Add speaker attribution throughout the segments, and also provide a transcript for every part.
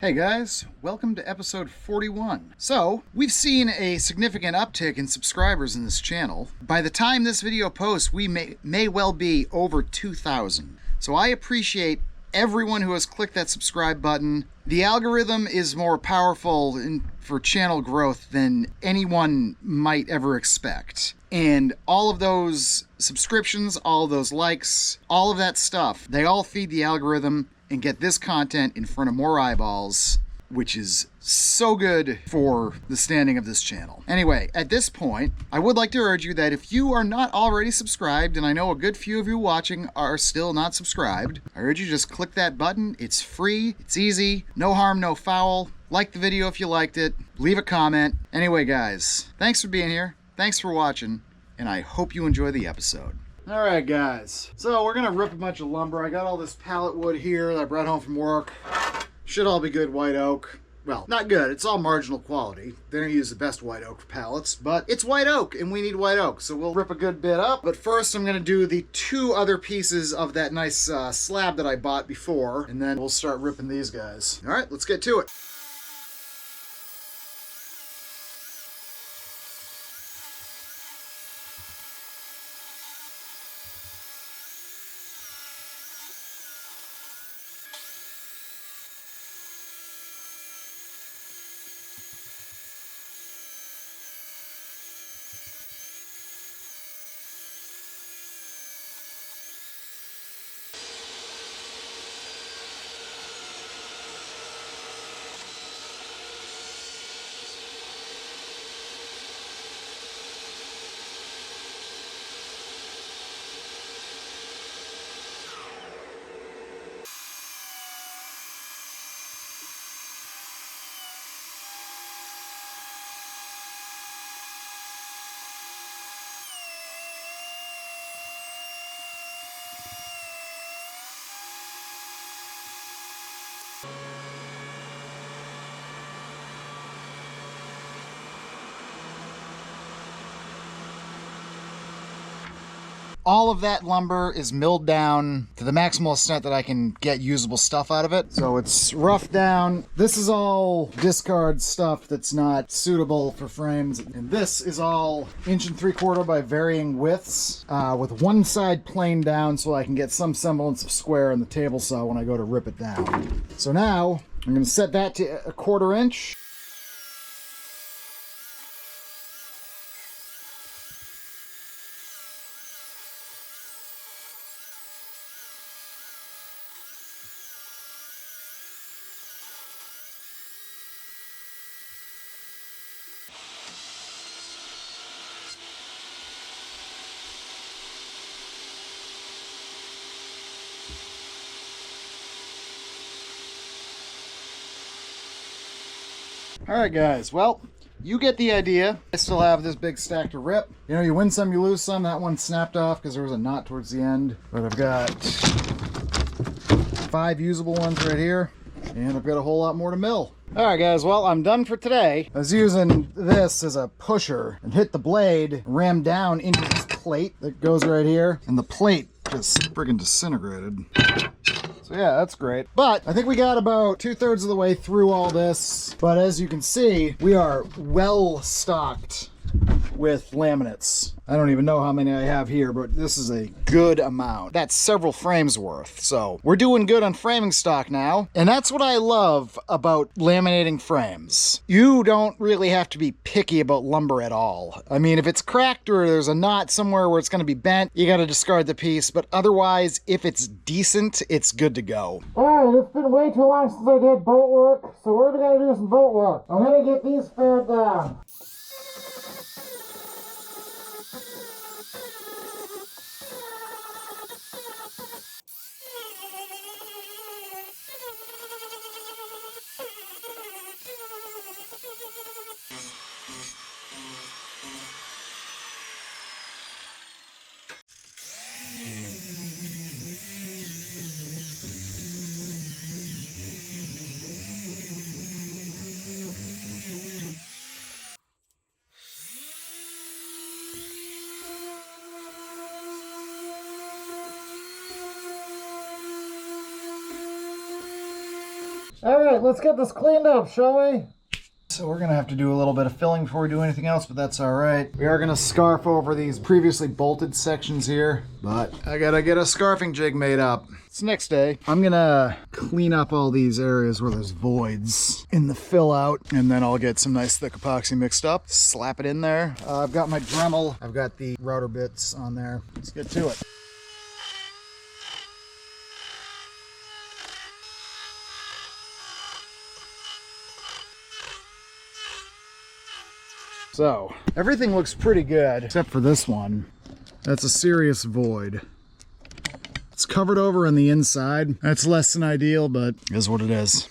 Speaker 1: Hey guys, welcome to episode 41. So, we've seen a significant uptick in subscribers in this channel. By the time this video posts, we may well be over 2,000. So I appreciate everyone who has clicked that subscribe button. The algorithm is more powerful for channel growth than anyone might ever expect. And all of those subscriptions, all of those likes, all of that stuff, they all feed the algorithm and get this content in front of more eyeballs, which is so good for the standing of this channel. Anyway, at this point, I would like to urge you that if you are not already subscribed, and I know a good few of you watching are still not subscribed, I urge you to just click that button. It's free, it's easy, no harm, no foul. Like the video if you liked it, leave a comment. Anyway, guys, thanks for being here, thanks for watching, and I hope you enjoy the episode. All right, guys, so we're gonna rip a bunch of lumber. I got all this pallet wood here that I brought home from work. Should all be good white oak. Well, not good, it's all marginal quality. They don't use the best white oak for pallets, but it's white oak and we need white oak, so we'll rip a good bit up. But first I'm gonna do the two other pieces of that nice slab that I bought before, and then we'll start ripping these guys. All right, let's get to it. All of that lumber is milled down to the maximal extent that I can get usable stuff out of it. So it's roughed down. This is all discard stuff that's not suitable for frames. And this is all 1 3/4 by varying widths, with one side planed down so I can get some semblance of square in the table saw when I go to rip it down. So now I'm going to set that to 1/4 inch. Alright guys, well, you get the idea. I still have this big stack to rip. You know, you win some, you lose some. That one snapped off because there was a knot towards the end. But I've got 5 usable ones right here, and I've got a whole lot more to mill. Alright guys, well, I'm done for today. I was using this as a pusher and hit the blade, rammed down into this plate that goes right here, and the plate just friggin' disintegrated. So yeah, that's great. But I think we got about 2/3 of the way through all this. But as you can see, we are well stocked with laminates. I don't even know how many I have here, but this is a good amount. That's several frames worth. So we're doing good on framing stock now. And that's what I love about laminating frames. You don't really have to be picky about lumber at all. I mean, if it's cracked or there's a knot somewhere where it's going to be bent, you got to discard the piece. But otherwise, if it's decent, it's good to go. All right, it's been way too long since I did bolt work, so we're going to do some bolt work. I'm going to get these fed down. All right, let's get this cleaned up, shall we? So we're gonna have to do a little bit of filling before we do anything else, but that's all right. We are gonna scarf over these previously bolted sections here, but I gotta get a scarfing jig made up. It's next day. I'm gonna clean up all these areas where there's voids in the fill out, and then I'll get some nice thick epoxy mixed up, slap it in there. I've got my Dremel, I've got the router bits on there. Let's get to it. So, everything looks pretty good, except for this one. That's a serious void. It's covered over on the inside. That's less than ideal, but it is what it is.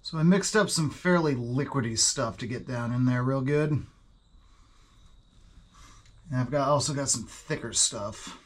Speaker 1: So I mixed up some fairly liquidy stuff to get down in there real good. And I've also got some thicker stuff.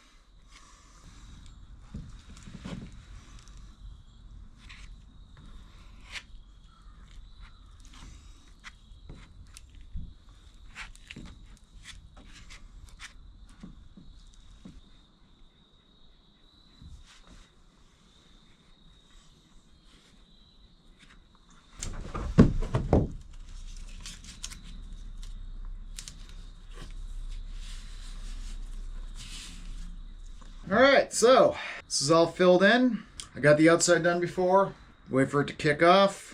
Speaker 1: All right, so this is all filled in. I got the outside done before. Wait for it to kick off.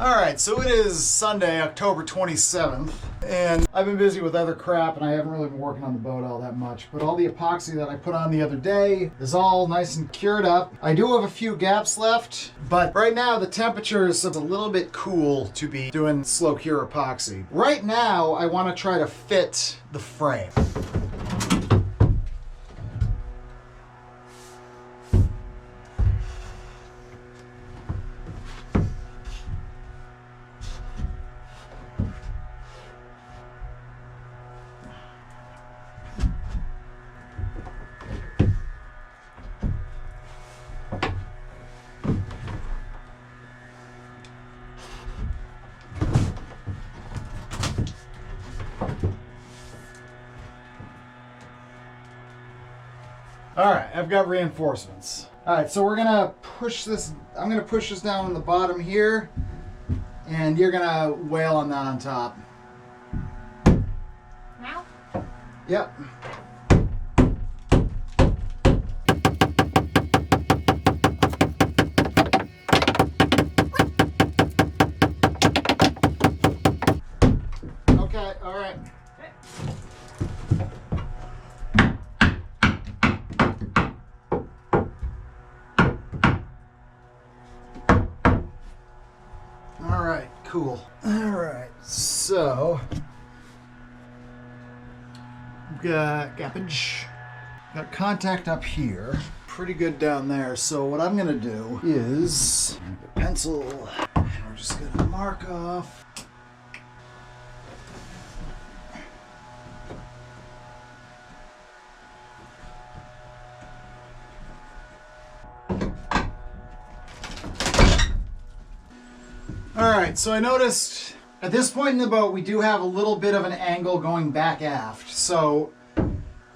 Speaker 1: Alright, so it is Sunday, October 27th, and I've been busy with other crap and I haven't really been working on the boat all that much, but all the epoxy that I put on the other day is all nice and cured up. I do have a few gaps left, but right now the temperature is a little bit cool to be doing slow cure epoxy. Right now, I want to try to fit the frame. All right, I've got reinforcements. All right, so we're gonna push this, I'm gonna push this down on the bottom here, and you're gonna wail on that on top.
Speaker 2: Now?
Speaker 1: Yep. Okay, all right. Alright, cool. Alright, so we've got gappage. Got contact up here. Pretty good down there. So what I'm gonna do is a pencil, and we're just gonna mark off. Alright, so I noticed at this point in the boat we do have a little bit of an angle going back aft. So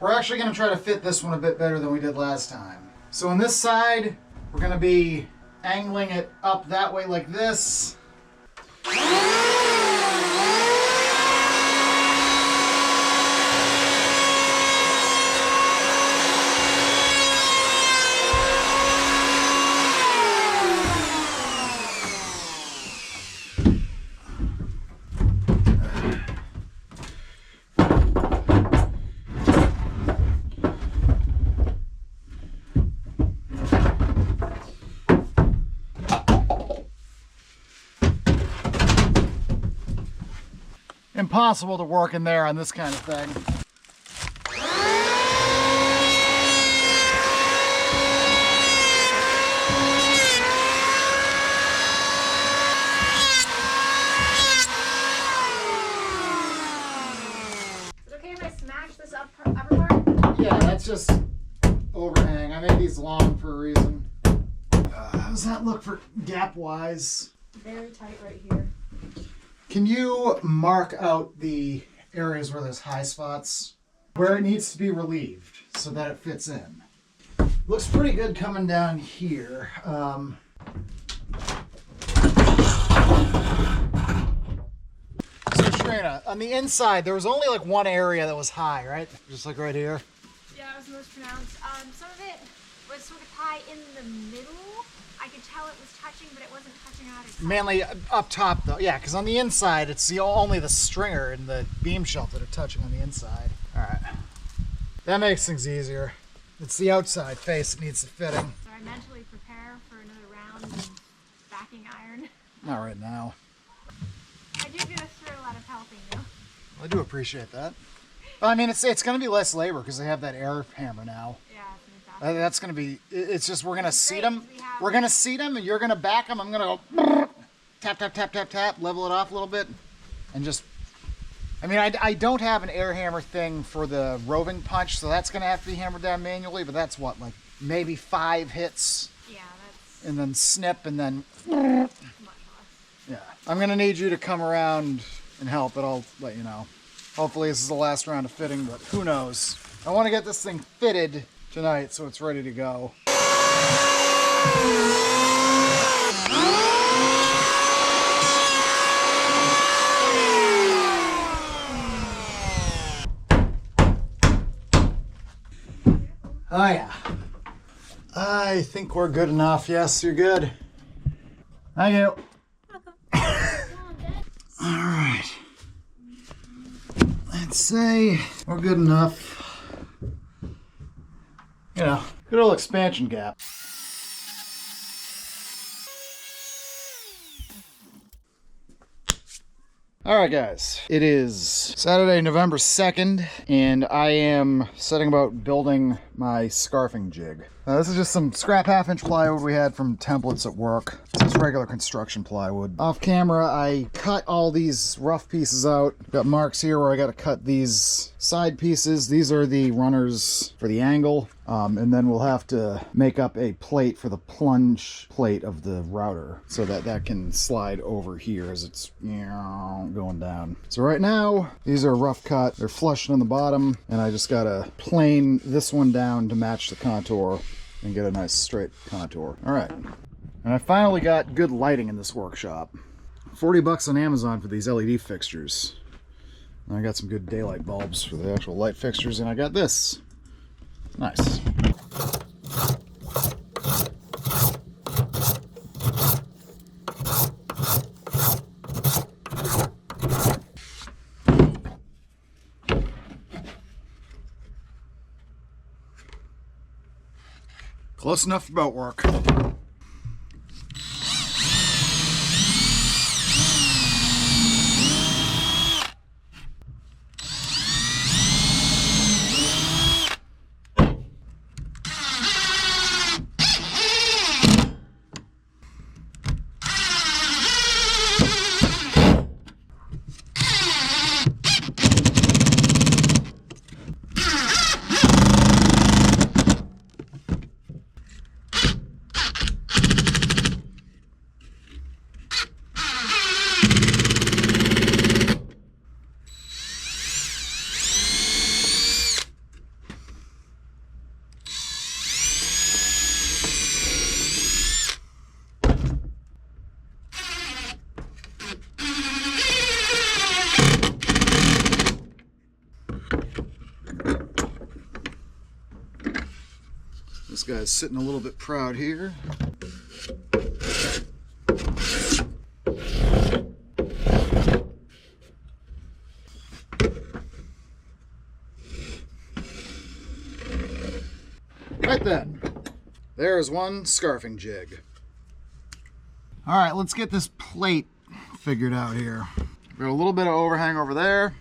Speaker 1: we're actually going to try to fit this one a bit better than we did last time. So on this side, we're going to be angling it up that way like this. Impossible to work in there on this kind of thing. it's just overhang. I made these long for a reason. How does that look for gap-wise?
Speaker 2: Very tight right here.
Speaker 1: Can you mark out the areas where there's high spots? Where it needs to be relieved so that it fits in. Looks pretty good coming down here. So Trina, on the inside, there was only like one area that was high, right? Just like right here.
Speaker 2: Yeah, it was most pronounced. Some of it was sort of high in the middle. I could tell it was touching, but it wasn't touching out its
Speaker 1: Mainly up top though. Yeah, because on the inside, it's only the stringer and the beam shelf that are touching on the inside. All right. That makes things easier. It's the outside face that needs the fitting.
Speaker 2: So I mentally prepare for another round of backing iron.
Speaker 1: Not right now.
Speaker 2: I do go through a lot of helping though.
Speaker 1: I do appreciate that. Well, I mean, it's going to be less labor because they have that air hammer now.
Speaker 2: Yeah, it's fantastic.
Speaker 1: That's going to be, it's just, we're going to seat them. We're going to seat them and you're going to back them. I'm going to go tap, tap, tap, tap, tap, level it off a little bit. And just, I mean, I don't have an air hammer thing for the roving punch, so that's going to have to be hammered down manually, but that's what, like maybe 5 hits?
Speaker 2: Yeah, that's...
Speaker 1: And then snip and then...
Speaker 2: much less.
Speaker 1: Yeah. I'm going to need you to come around and help, but I'll let you know. Hopefully this is the last round of fitting, but who knows. I want to get this thing fitted tonight so it's ready to go. Oh yeah. I think we're good enough. Yes, you're good. Thank you. All right. Let's say we're good enough. You know, good old expansion gap. All right, guys. It is Saturday, November 2nd, and I am setting about building my scarfing jig. This is just some scrap half-inch plywood we had from templates at work. It's just regular construction plywood. Off camera, I cut all these rough pieces out. Got marks here where I got to cut these side pieces. These are the runners for the angle. And then we'll have to make up a plate for the plunge plate of the router so that that can slide over here as it's going down. So right now, these are rough cut. They're flush on the bottom, and I just gotta plane this one down to match the contour and get a nice straight contour. All right. And I finally got good lighting in this workshop. 40 bucks on Amazon for these LED fixtures. And I got some good daylight bulbs for the actual light fixtures, and I got this. Nice. Close enough for boat work. This guy's sitting a little bit proud here. Right then, there's one scarfing jig. All right, let's get this plate figured out here. Got a little bit of overhang over there.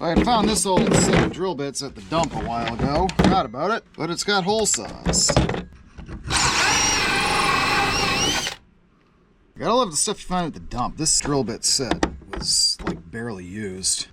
Speaker 1: So I found this old set of drill bits at the dump a while ago. Forgot about it, but it's got hole saws. Gotta love the stuff you find at the dump. This drill bit set was like barely used.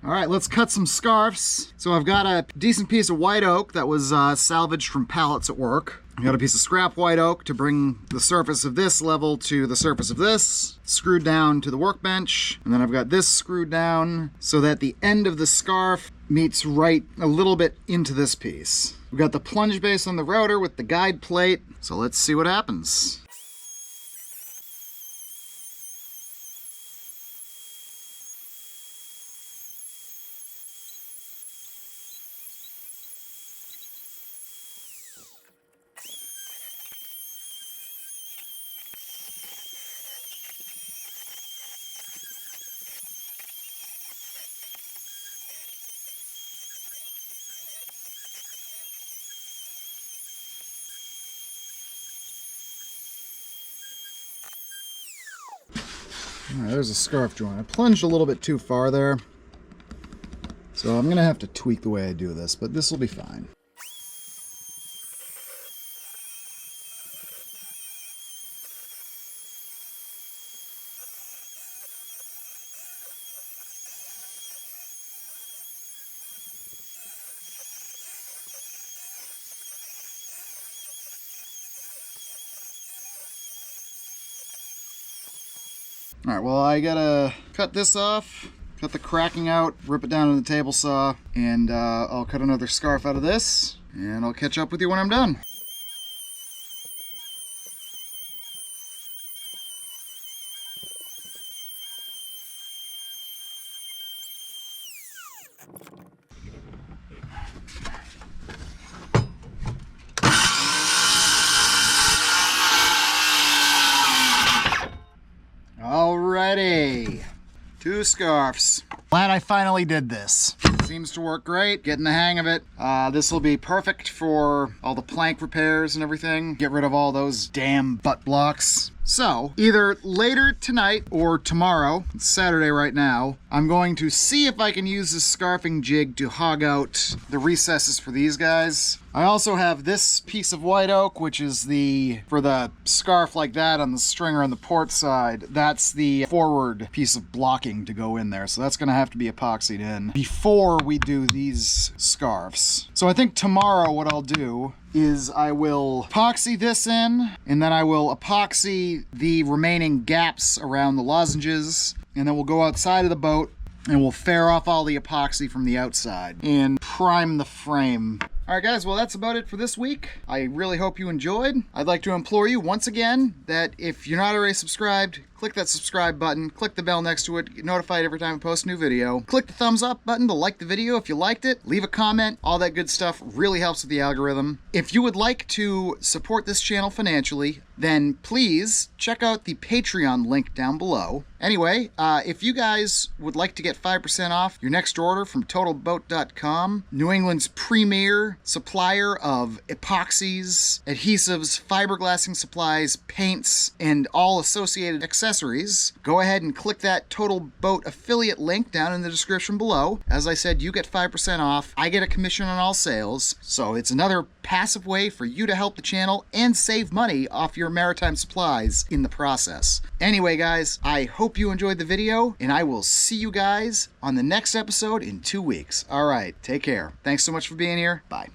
Speaker 1: All right, let's cut some scarves. So I've got a decent piece of white oak that was salvaged from pallets at work. I got a piece of scrap white oak to bring the surface of this level to the surface of this, screwed down to the workbench. And then I've got this screwed down so that the end of the scarf meets right a little bit into this piece. We've got the plunge base on the router with the guide plate. So let's see what happens. All right, there's a scarf joint. I plunged a little bit too far there. So I'm gonna have to tweak the way I do this, but this will be fine. All right, well, I gotta cut this off, cut the cracking out, rip it down on the table saw, and I'll cut another scarf out of this, and I'll catch up with you when I'm done. Alrighty, 2 scarves. Glad I finally did this. Seems to work great, getting the hang of it. This will be perfect for all the plank repairs and everything. Get rid of all those damn butt blocks. So, either later tonight or tomorrow, it's Saturday right now, I'm going to see if I can use this scarfing jig to hog out the recesses for these guys. I also have this piece of white oak, which is for the scarf like that on the stringer on the port side. That's the forward piece of blocking to go in there. So that's gonna have to be epoxied in before we do these scarves. So I think tomorrow what I'll do is I will epoxy this in, and then I will epoxy the remaining gaps around the lozenges, and then we'll go outside of the boat and we'll fare off all the epoxy from the outside and prime the frame. All right, guys, well, that's about it for this week. I really hope you enjoyed. I'd like to implore you once again that if you're not already subscribed, click that subscribe button, click the bell next to it, get notified every time I post a new video. Click the thumbs up button to like the video if you liked it. Leave a comment. All that good stuff really helps with the algorithm. If you would like to support this channel financially, then please check out the Patreon link down below. Anyway, if you guys would like to get 5% off your next order from TotalBoat.com, New England's premier supplier of epoxies, adhesives, fiberglassing supplies, paints, and all associated accessories, go ahead and click that Total Boat affiliate link down in the description below. As I said, you get 5% off. I get a commission on all sales, so it's another passive way for you to help the channel and save money off your maritime supplies in the process. Anyway, guys, I hope you enjoyed the video, and I will see you guys on the next episode in 2 weeks. All right, take care. Thanks so much for being here. Bye.